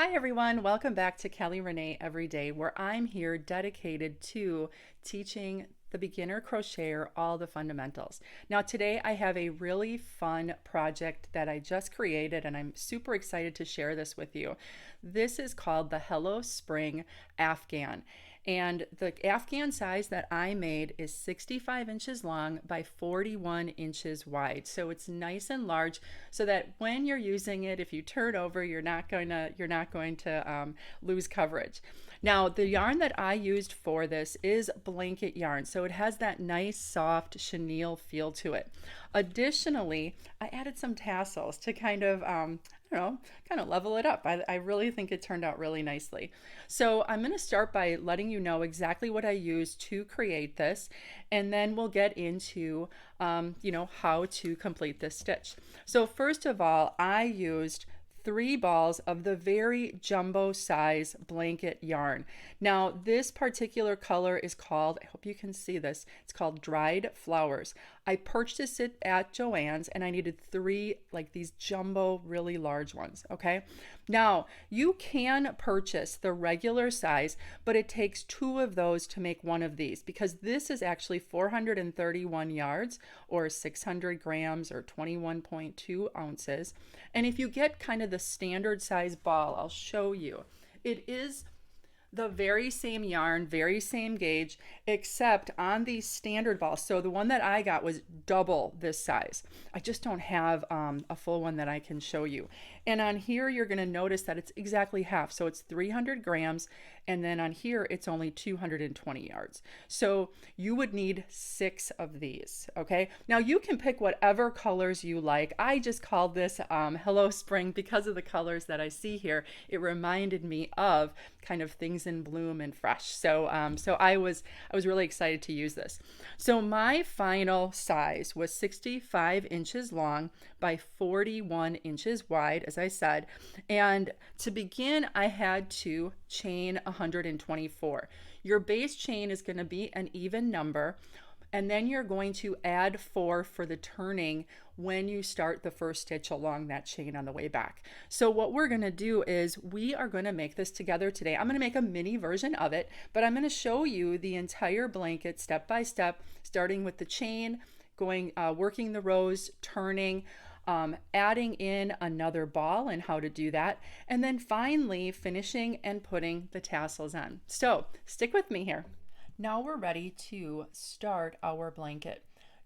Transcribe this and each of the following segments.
Hi everyone, welcome back to Kelly Rene Every Day, where I'm here dedicated to teaching the beginner crocheter all the fundamentals. Now today I have a really fun project that I just created and I'm super excited to share this with you. This is called the Hello Spring Afghan. And the Afghan size that I made is 65 inches long by 41 inches wide. So it's nice and large so that when you're using it, if you turn over, you're not going to lose coverage. Now, the yarn that I used for this is blanket yarn, so it has that nice soft chenille feel to it. Additionally, I added some tassels to kind of level it up. I really think it turned out really nicely. So I'm going to start by letting you know exactly what I used to create this, and then we'll get into how to complete this stitch. So first of all, I used 3 balls of the very jumbo size blanket yarn. Now this particular color is called, I hope you can see this, it's called Dried Flowers. I purchased it at Joann's and I needed 3 like these jumbo really large ones. Okay, now you can purchase the regular size, but it takes 2 of those to make one of these because this is actually 431 yards or 600 grams or 21.2 ounces. And if you get kind of the standard size ball, I'll show you. It is the very same yarn, very same gauge, except on these standard balls. So the one that I got was double this size. I just don't have a full one that I can show you. And on here, you're going to notice that it's exactly half. So it's 300 grams. And then on here, it's only 220 yards. So you would need 6 of these. Okay. Now you can pick whatever colors you like. I just called this Hello Spring because of the colors that I see here. It reminded me of kind of things in bloom and fresh. So I was really excited to use this. So my final size was 65 inches long by 41 inches wide, as I said. And to begin, I had to chain 124. Your base chain is going to be an even number. And then you're going to add 4 for the turning when you start the first stitch along that chain on the way back. So what we're going to do is we are going to make this together today. I'm going to make a mini version of it, but I'm going to show you the entire blanket step by step, starting with the chain, working the rows, turning, adding in another ball and how to do that, and then finally finishing and putting the tassels on. So stick with me here. Now we're ready to start our blanket.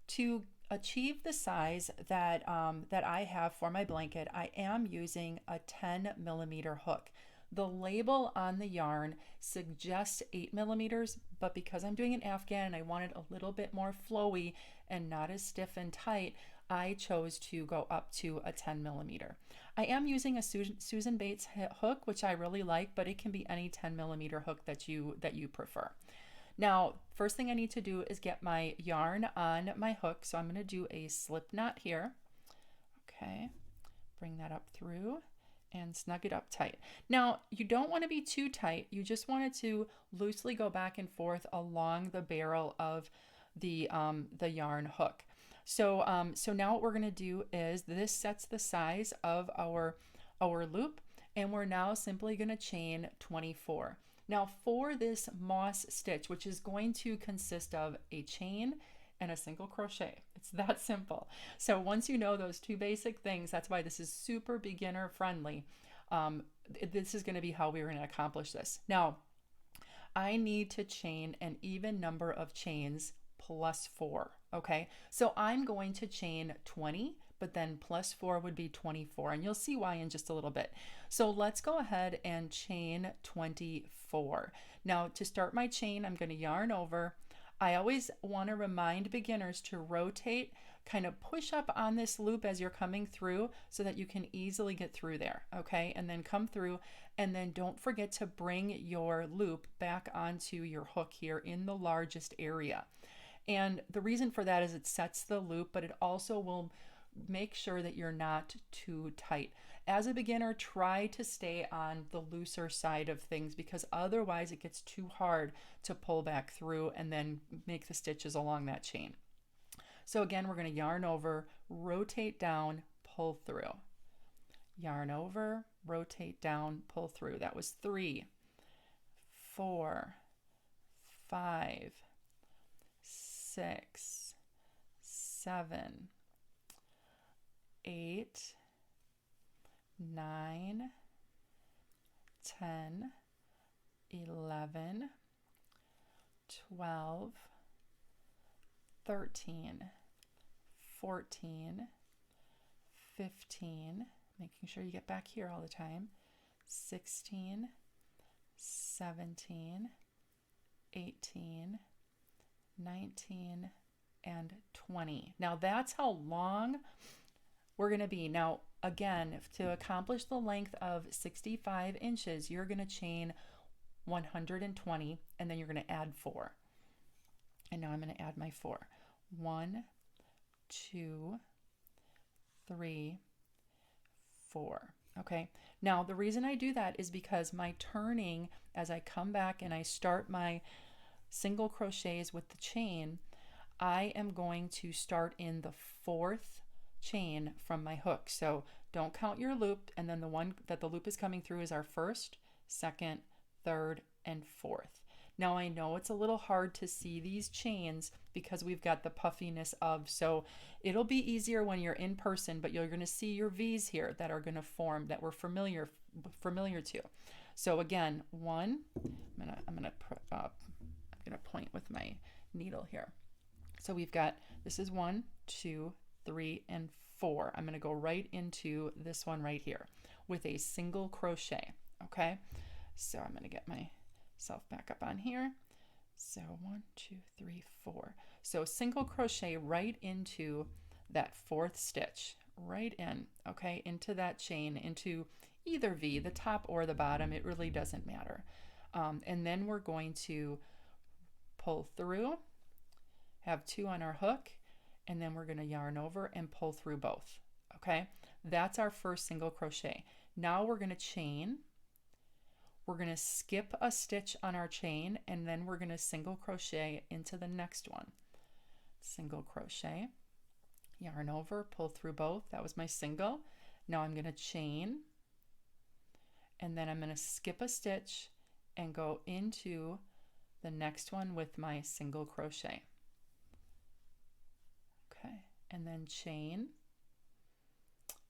To achieve the size that I have for my blanket, I am using a 10mm hook. The label on the yarn suggests 8mm, but because I'm doing an Afghan and I want it a little bit more flowy and not as stiff and tight, I chose to go up to a 10mm. I am using a Susan Bates hook, which I really like, but it can be any 10mm hook that you prefer. Now, first thing I need to do is get my yarn on my hook. So I'm going to do a slip knot here. Okay, bring that up through and snug it up tight. Now, you don't want to be too tight. You just want it to loosely go back and forth along the barrel of the yarn hook. So now what we're going to do is this sets the size of our loop, and we're now simply going to chain 24. Now for this moss stitch, which is going to consist of a chain and a single crochet, it's that simple. So once you know those 2 basic things, that's why this is super beginner friendly. This is going to be how we're going to accomplish this. Now, I need to chain an even number of chains plus 4. Okay, so I'm going to chain 20, but then plus 4 would be 24, and you'll see why in just a little bit. So let's go ahead and chain 24. Now to start my chain, I'm going to yarn over. I always want to remind beginners to rotate, kind of push up on this loop as you're coming through so that you can easily get through there, okay? And then come through, and then don't forget to bring your loop back onto your hook here in the largest area. And the reason for that is it sets the loop, but it also will make sure that you're not too tight. As a beginner, try to stay on the looser side of things because otherwise it gets too hard to pull back through and then make the stitches along that chain. So again, we're going to yarn over, rotate down, pull through. Yarn over, rotate down, pull through. That was 3, 4, 5, 6, 7, 8, 9, 10, 11, 12, 13, 14, 15, making sure you get back here all the time, 16, 17, 18, 19, and 20. Now that's how long we're going to be. Now again, to accomplish the length of 65 inches, you're going to chain 120 and then you're going to add 4. And now I'm going to add my 4. 1, 2, 3, 4. Okay, now the reason I do that is because my turning, as I come back and I start my single crochets with the chain, I am going to start in the 4th chain from my hook. So don't count your loop, and then the one that the loop is coming through is our 1st, 2nd, 3rd, and 4th. Now I know it's a little hard to see these chains because we've got the puffiness of, so it'll be easier when you're in person, but you're going to see your V's here that are going to form, that we're familiar to. So again, 1, I'm gonna point with my needle here. So we've got, this is 1, 2, 3, and 4. I'm going to go right into this one right here with a single crochet. Okay, so I'm going to get myself back up on here. So 1, 2, 3, 4. So single crochet right into that 4th stitch, right in, okay, into that chain, into either V, the top or the bottom, it really doesn't matter. And then we're going to pull through, have 2 on our hook, and then we're going to yarn over and pull through both. Okay, that's our first single crochet. Now we're going to chain. We're going to skip a stitch on our chain, and then we're going to single crochet into the next one. Single crochet, yarn over, pull through both. That was my single. Now I'm going to chain, and then I'm going to skip a stitch and go into the next one with my single crochet. Okay, and then chain,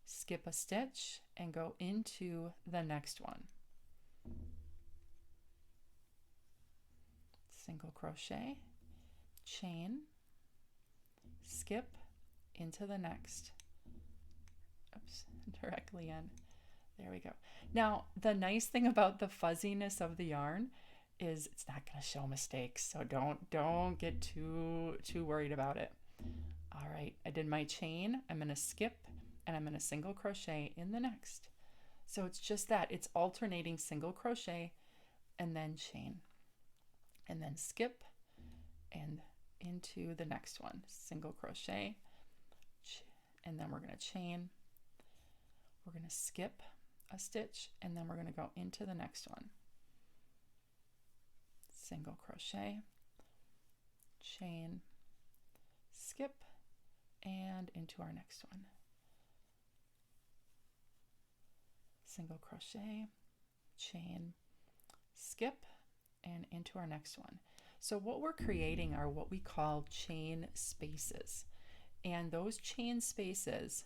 skip a stitch, and go into the next one. Single crochet, chain, skip, into the next. Oops, directly in. There we go. Now, the nice thing about the fuzziness of the yarn is it's not going to show mistakes, so don't get too worried about it. All right, I did my chain. I'm going to skip, and I'm going to single crochet in the next. So it's just that. It's alternating single crochet and then chain, and then skip and into the next one. Single crochet, and then we're going to chain. We're going to skip a stitch, and then we're going to go into the next one. Single crochet, chain, skip, and into our next one. Single crochet, chain, skip, and into our next one. So what we're creating are what we call chain spaces, and those chain spaces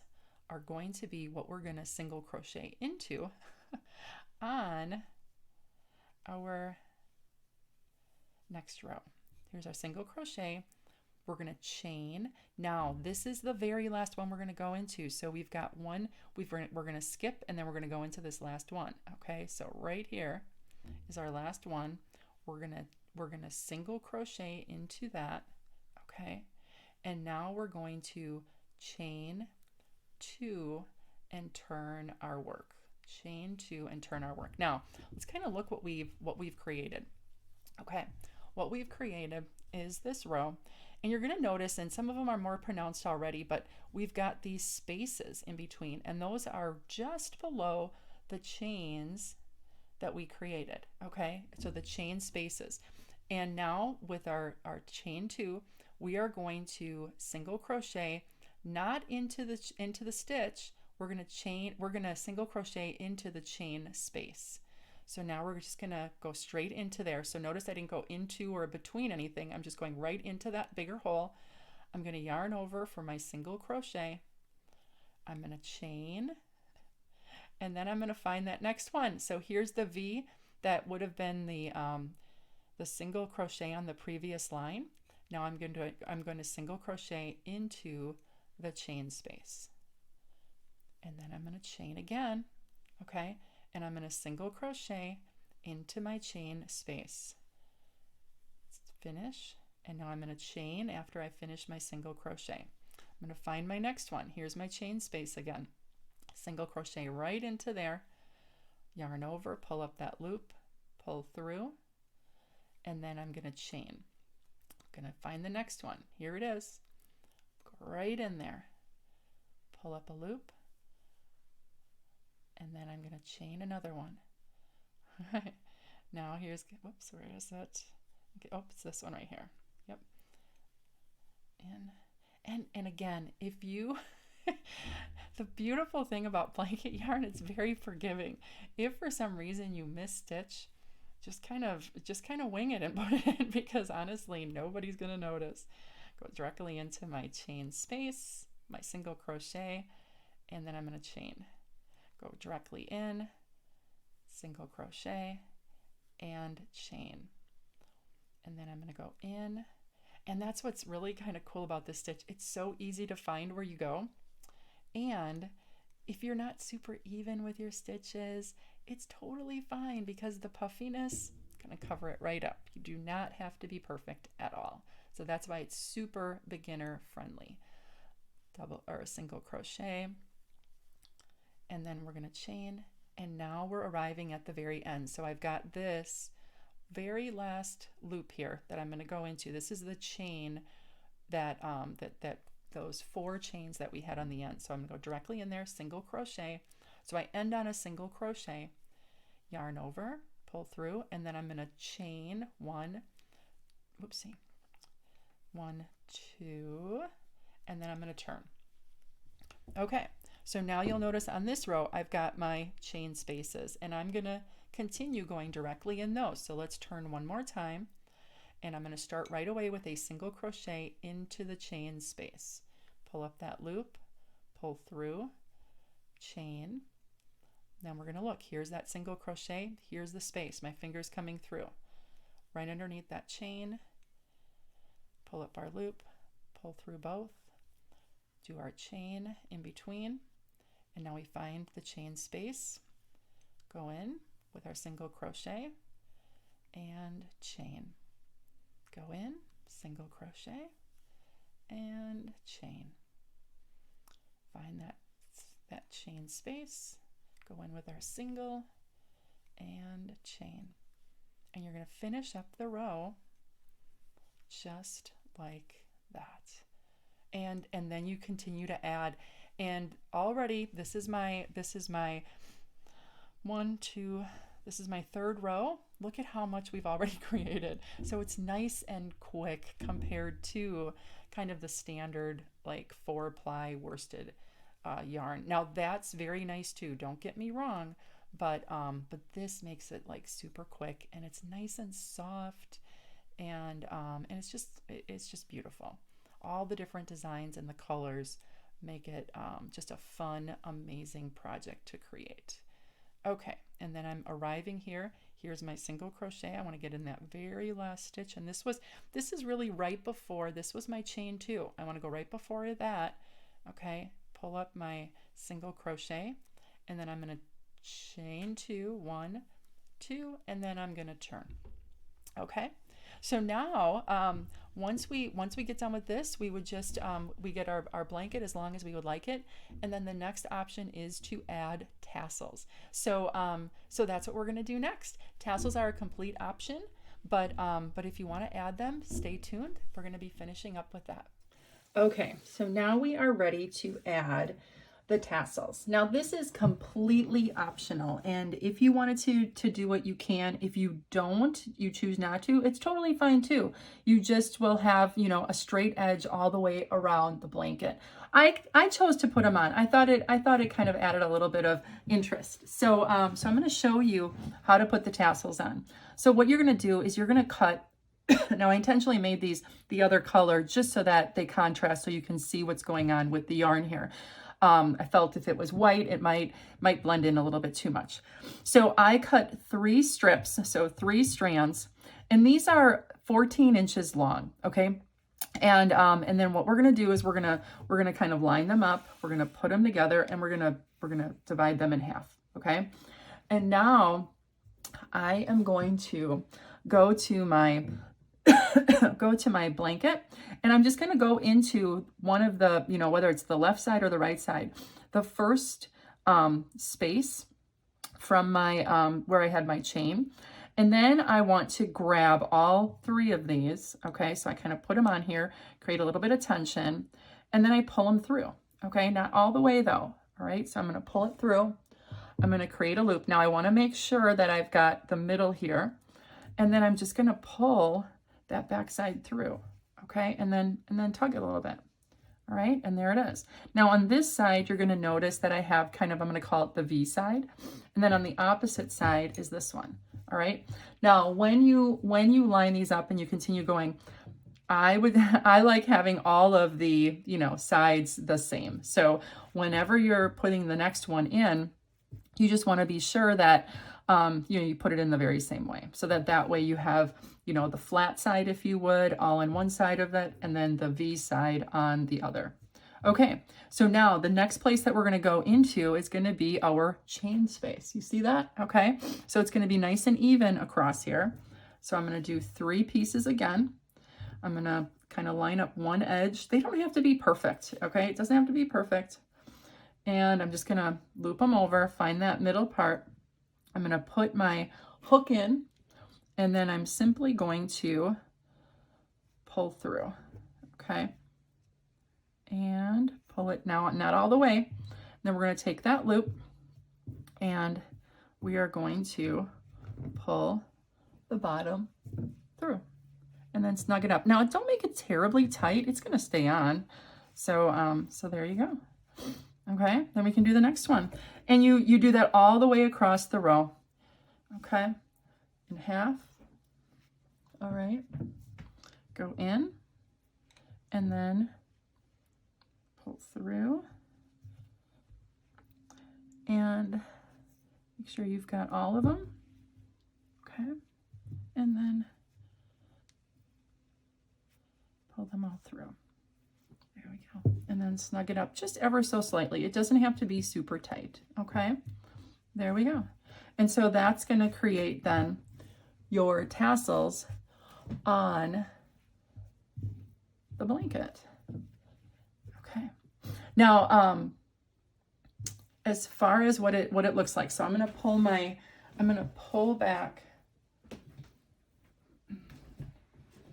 are going to be what we're going to single crochet into on our next row. Here's our single crochet. We're going to chain. Now this is the very last one we're going to go into. So we've got one, we're going to skip, and then we're going to go into this last one. Okay, so right here is our last one. We're going to single crochet into that. Okay, and now we're going to chain 2 and turn our work. Chain 2 and turn our work. Now let's kind of look what we've created. Okay, what we've created is this row, and you're going to notice, and some of them are more pronounced already, but we've got these spaces in between, and those are just below the chains that we created. Okay, so the chain spaces. And now with our chain 2, we are going to single crochet not into the stitch. we're gonna single crochet into the chain space. So now we're just gonna go straight into there. So notice I didn't go into or between anything. I'm just going right into that bigger hole. I'm gonna yarn over for my single crochet. I'm gonna chain, and then I'm gonna find that next one. So here's the V that would have been the single crochet on the previous line. Now I'm going to single crochet into the chain space, and then I'm going to chain again, okay, and I'm going to single crochet into my chain space. Finish, and now I'm going to chain after I finish my single crochet. I'm going to find my next one. Here's my chain space again. Single crochet right into there, yarn over, pull up that loop, pull through, and then I'm going to chain. I'm going to find the next one. Here it is. Go right in there. Pull up a loop, and then I'm going to chain another one. Now here's, whoops, where is it? Okay, oh, it's this one right here. Yep. And again, if you the beautiful thing about blanket yarn, it's very forgiving. If for some reason you miss stitch, just kind of wing it and put it in, because honestly nobody's gonna notice. Go directly into my chain space, my single crochet, and then I'm gonna chain. Go directly in, single crochet, and chain. And then I'm gonna go in, and that's what's really kind of cool about this stitch. It's so easy to find where you go, and if you're not super even with your stitches, it's totally fine, because the puffiness is going to cover it right up. You do not have to be perfect at all. So that's why it's super beginner friendly. Double or a single crochet, and then we're going to chain, and now we're arriving at the very end. So I've got this very last loop here that I'm going to go into. This is the chain that those 4 chains that we had on the end. So I'm going to go directly in there, single crochet. So I end on a single crochet, yarn over, pull through, and then I'm going to chain 1, 2, and then I'm going to turn. Okay, so now you'll notice on this row I've got my chain spaces, and I'm going to continue going directly in those. So let's turn one more time, and I'm going to start right away with a single crochet into the chain space. Pull up that loop, pull through, chain. Then we're going to look. Here's that single crochet. Here's the space. My finger's coming through. Right underneath that chain, pull up our loop, pull through both, do our chain in between, and now we find the chain space. Go in with our single crochet and chain. Go in, single crochet, and chain. Find that chain space, go in with our single and chain. And you're going to finish up the row just like that. And then you continue to add. And already this is my this is my 3rd row. Look at how much we've already created. So it's nice and quick compared to kind of the standard like 4-ply worsted yarn. Now that's very nice too, don't get me wrong, but this makes it like super quick, and it's nice and soft, and it's just beautiful. All the different designs and the colors make it just a fun, amazing project to create. Okay, and then I'm arriving here. Here's my single crochet. I want to get in that very last stitch, and this is really right before, this was my chain 2. I want to go right before that. Okay, pull up my single crochet, and then I'm going to chain 2, 1, 2, and then I'm going to turn. Okay, so now once we get done with this, we would just we get our blanket as long as we would like it, and then the next option is to add tassels. So so that's what we're going to do next. Tassels are a complete option, but if you want to add them, stay tuned. We're going to be finishing up with that. Okay, so now we are ready to add the tassels. Now this is completely optional, and if you wanted to do it, you can. If you don't, you choose not to, it's totally fine too. You just will have, you know, a straight edge all the way around the blanket. I chose to put them on. I thought it kind of added a little bit of interest. So so I'm going to show you how to put the tassels on. So what you're going to do is you're going to cut. Now I intentionally made these the other color just so that they contrast, so you can see what's going on with the yarn here. I felt if it was white, it might blend in a little bit too much. So I cut 3 strips, so 3 strands, and these are 14 inches long, okay? And then what we're gonna do is we're gonna kind of line them up, we're gonna put them together, and we're gonna divide them in half, okay? And now I am going to go to my blanket, and I'm just going to go into one of the, you know, whether it's the left side or the right side, the first space from my where I had my chain, and then I want to grab all 3 of these. Okay, so I kind of put them on here, create a little bit of tension, and then I pull them through. Okay, not all the way though. All right, so I'm going to pull it through. I'm going to create a loop. Now I want to make sure that I've got the middle here, and then I'm just going to pull that back side through, okay, and then tug it a little bit. All right, and there it is. Now on this side, you're going to notice that I have kind of, I'm going to call it the V side, and then on the opposite side is this one. All right, now when you line these up and you continue going, I like having all of the, you know, sides the same. So whenever you're putting the next one in, you just want to be sure that you know, you put it in the very same way, so that way you have, you know, the flat side, if you would, all on one side of it, and then the V side on the other. Okay, so now the next place that we're going to go into is going to be our chain space. You see that? Okay, so it's going to be nice and even across here. So I'm going to do 3 pieces again. I'm going to kind of line up one edge. They don't have to be perfect, okay? It doesn't have to be perfect. And I'm just going to loop them over, find that middle part. I'm going to put my hook in, and then I'm simply going to pull through, okay? And pull it now, not all the way. Then we're going to take that loop, and we are going to pull the bottom through, and then snug it up. Now, don't make it terribly tight. It's going to stay on. So, so there you go. Okay, then we can do the next one. And you do that all the way across the row. Okay, in half. All right, go in, and then pull through. And make sure you've got all of them. Okay, and then pull them all through. There we go. And then snug it up just ever so slightly. It doesn't have to be super tight, okay? There we go. And so that's going to create then your tassels on the blanket. Okay. Now, as far as what it looks like, so I'm going to pull back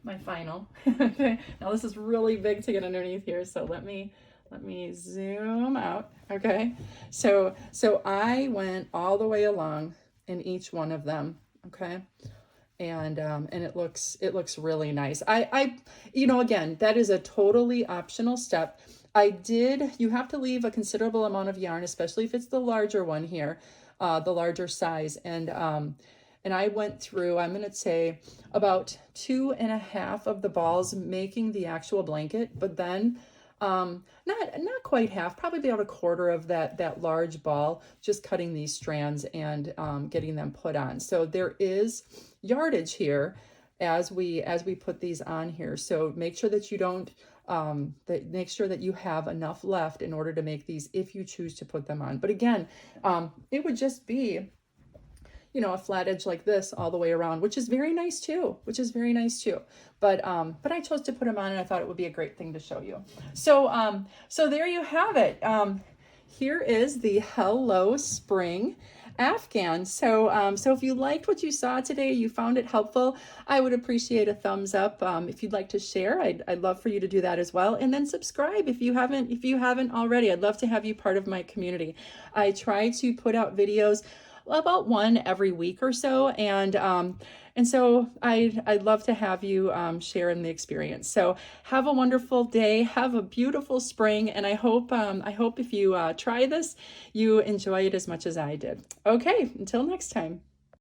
my final. Okay, now this is really big to get underneath here, so let me zoom out. Okay, so I went all the way along in each one of them. Okay, and it looks really nice. I you know, again, that is a totally optional step. You have to leave a considerable amount of yarn, especially if it's the larger one here, the larger size, and I went through, I'm going to say, about 2.5 of the balls making the actual blanket, but then not quite half, probably about 1/4 of that large ball, just cutting these strands and getting them put on. So there is yardage here as we put these on here. So make sure that you don't make sure that you have enough left in order to make these if you choose to put them on. But again, it would just be, you know, a flat edge like this all the way around, which is very nice too, But I chose to put them on, and I thought it would be a great thing to show you. So, so there you have it. Here is the Hello Spring. Afghan. So if you liked what you saw today, you found it helpful, I would appreciate a thumbs up. If you'd like to share, I'd love for you to do that as well. And then subscribe if you haven't already. I'd love to have you part of my community. I try to put out videos about one every week or so, and so I'd love to have you share in the experience. So have a wonderful day, have a beautiful spring, and I hope if you try this, you enjoy it as much as I did. Okay, until next time.